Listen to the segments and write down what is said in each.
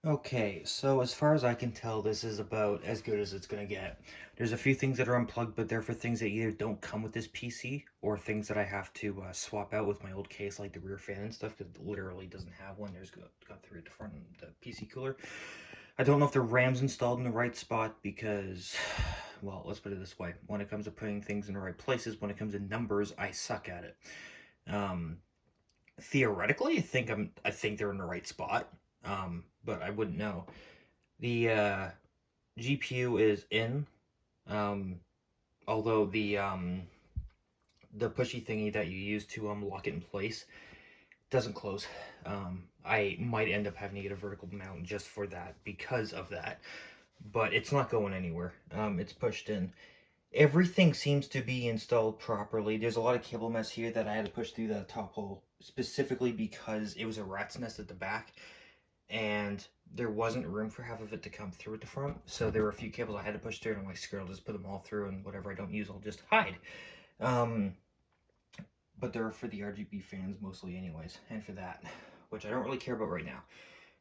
Okay, so as far as I can tell, this is about as good as it's gonna get. There's a few things that are unplugged, but they're for things that either don't come with this PC or things that I have to swap out with my old case, like the rear fan and stuff, because it literally doesn't have one. There's got three at the front and the PC cooler. I don't know if the RAM's installed in the right spot because, well, let's put it this way: when it comes to putting things in the right places, when it comes to numbers, I suck at it. Um, Theoretically, I think they're in the right spot, but I wouldn't know. The GPU is in, um, although the pushy thingy that you use to lock it in place doesn't close. I might end up having to get a vertical mount just for that because of that, but it's not going anywhere. It's pushed in. Everything seems to be installed properly. There's a lot of cable mess here that I had to push through that top hole specifically because it was a rat's nest at the back and there wasn't room for half of it to come through at the front. So there were a few cables I had to push through, and I'm like, screw it, I'll just put them all through, and whatever I don't use, I'll just hide. Um, but they're for the RGB fans mostly, anyways, and for that, which I don't really care about right now.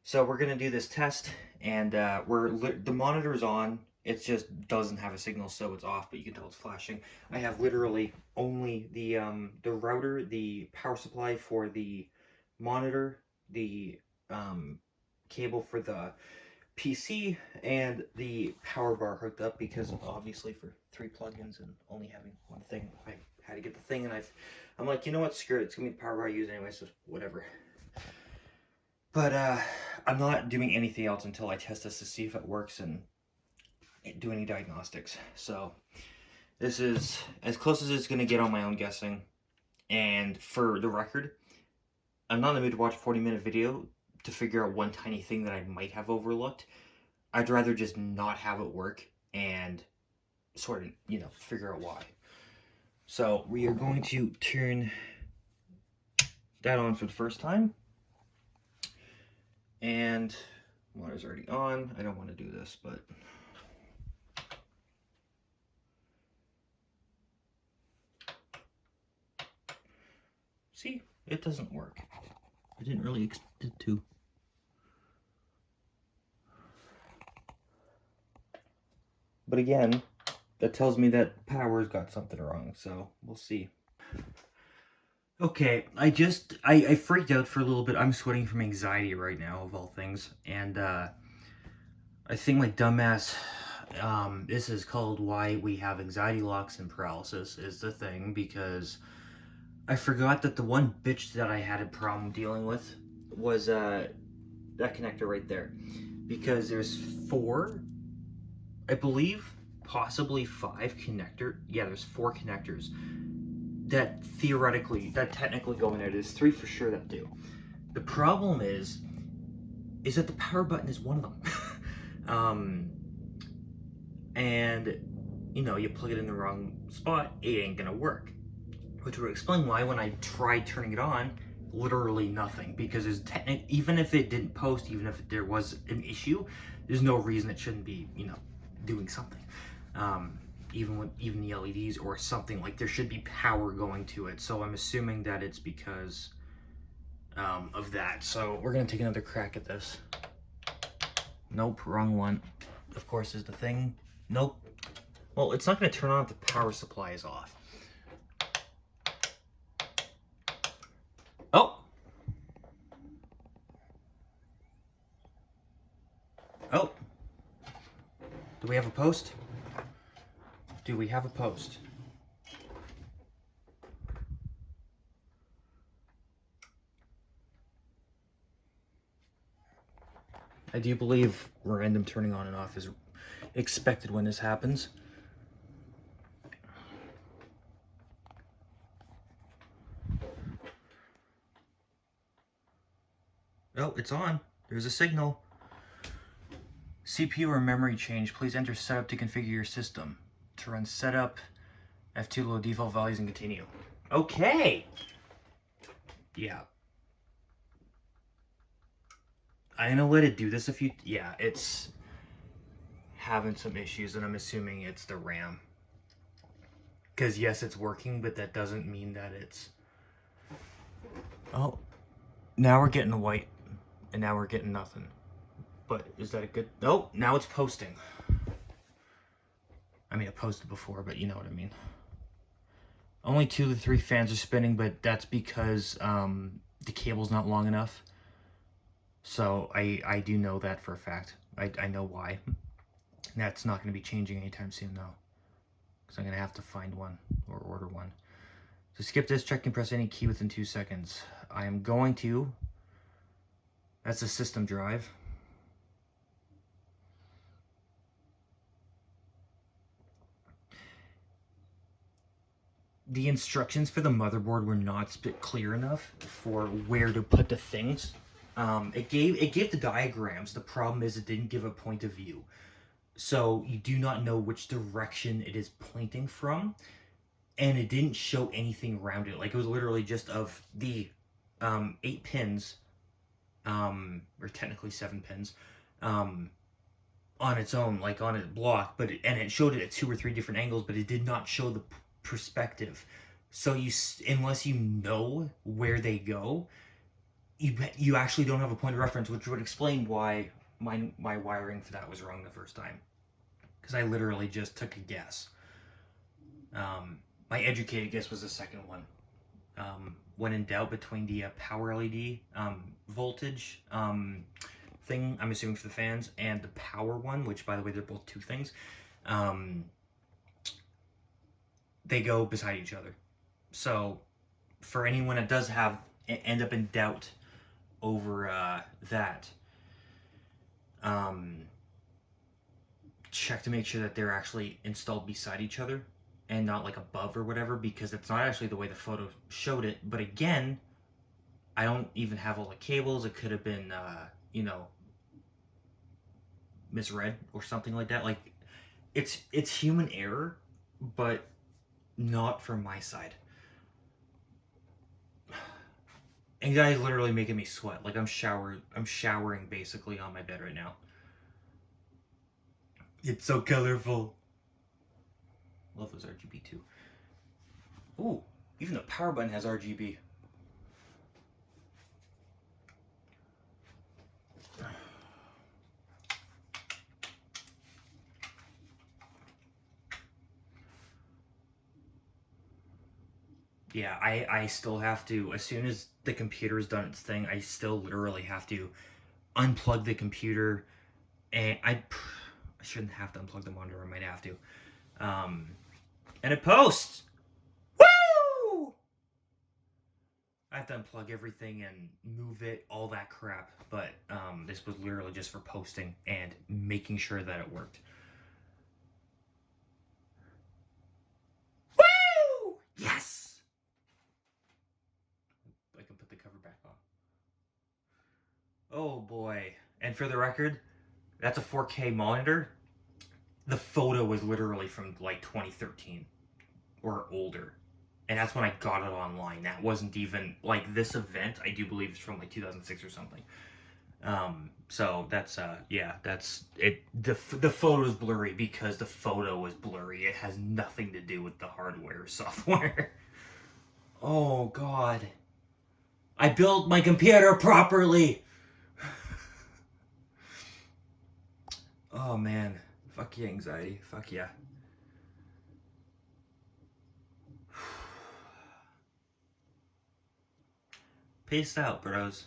So we're gonna do this test, and the monitor's on. It just doesn't have a signal, so it's off. But you can tell it's flashing. I have literally only the router, the power supply for the monitor, the um, cable for the PC, and the power bar hooked up because obviously for three plugins and only having one thing, I had to get the thing, and I'm like, you know what, screw it. It's gonna be the power bar I use anyway, so whatever. But I'm not doing anything else until I test this to see if it works and do any diagnostics. So this is as close as it's going to get on my own guessing. And for the record, I'm not in the mood to watch a 40-minute video to figure out one tiny thing that I might have overlooked. I'd rather just not have it work and sort of, figure out why. So we are going to turn that on for the first time. And water's already on. I don't want to do this, but see, it doesn't work. I didn't really expect it to. But again, that tells me that power's got something wrong, so we'll see. Okay, I freaked out for a little bit. I'm sweating from anxiety right now, of all things. And I think my dumbass, this is called why we have anxiety locks and paralysis, is the thing, because I forgot that the one bitch that I had a problem dealing with was that connector right there. Because there's four, I believe, possibly five there's four connectors that technically go in there. There's three for sure that do. The problem is that the power button is one of them. And you plug it in the wrong spot, it ain't gonna work. Which would explain why when I tried turning it on, literally nothing. Because even if it didn't post, even if there was an issue, there's no reason it shouldn't be, doing something. Even the LEDs or something, like there should be power going to it. So I'm assuming that it's because of that. So we're gonna take another crack at this. Nope, wrong one. Of course, is the thing. Nope. Well, it's not gonna turn on if the power supply is off. Oh. Oh. Do we have a post? Do we have a post? I do believe random turning on and off is expected when this happens. Oh, it's on. There's a signal. CPU or memory change. Please enter setup to configure your system. To run setup, F2 load default values and continue. Okay. Yeah. I'm gonna let it do this yeah, it's having some issues and I'm assuming it's the RAM. Because yes, it's working, but that doesn't mean that it's... Oh, now we're getting the white and now we're getting nothing. But is that a good... Oh, now it's posting. I mean, it posted before, but you know what I mean. Only 2 of the 3 fans are spinning, but that's because the cable's not long enough. So I do know that for a fact. I know why. And that's not going to be changing anytime soon, though. Because I'm going to have to find one or order one. So skip this, check and press any key within 2 seconds. I am going to... That's the system drive. The instructions for the motherboard were not clear enough for where to put the things. It gave the diagrams. The problem is it didn't give a point of view. So you do not know which direction it is pointing from. And it didn't show anything around it. Like, it was literally just of the 8 pins, or technically 7 pins, on its own, like on a block, but it showed it at 2 or 3 different angles, but it did not show the perspective. So unless you know where they go, you actually don't have a point of reference, which would explain why my wiring for that was wrong the first time, because I literally just took a guess. My educated guess was the second one. When in doubt between the power LED voltage thing, I'm assuming for the fans, and the power one, which by the way they're both 2 things, they go beside each other. So for anyone that does end up in doubt over that, check to make sure that they're actually installed beside each other and not like above or whatever, because it's not actually the way the photo showed it. But again, I don't even have all the cables. It could have been, you know, misread or something like that. Like, it's human error, but not from my side. Anxiety is literally making me sweat. Like, I'm showering basically on my bed right now. It's so colorful. Love those RGB too. Ooh, even the power button has RGB. Yeah, I still have to, as soon as the computer's done its thing, I still literally have to unplug the computer, and I shouldn't have to unplug the monitor, I might have to. And it posts! Woo! I have to unplug everything and move it, all that crap, but this was literally just for posting and making sure that it worked. Woo! Yes! I can put the cover back on. Oh boy. And for the record, that's a 4K monitor. The photo was literally from like 2013 or older. And that's when I got it online. That wasn't even, like, this event, I do believe, is from like 2006 or something. So that's, yeah, that's it. The photo is blurry because the photo was blurry. It has nothing to do with the hardware or software. Oh, God. I built my computer properly. Oh, man. Fuck yeah, anxiety. Fuck yeah. Peace out, bros.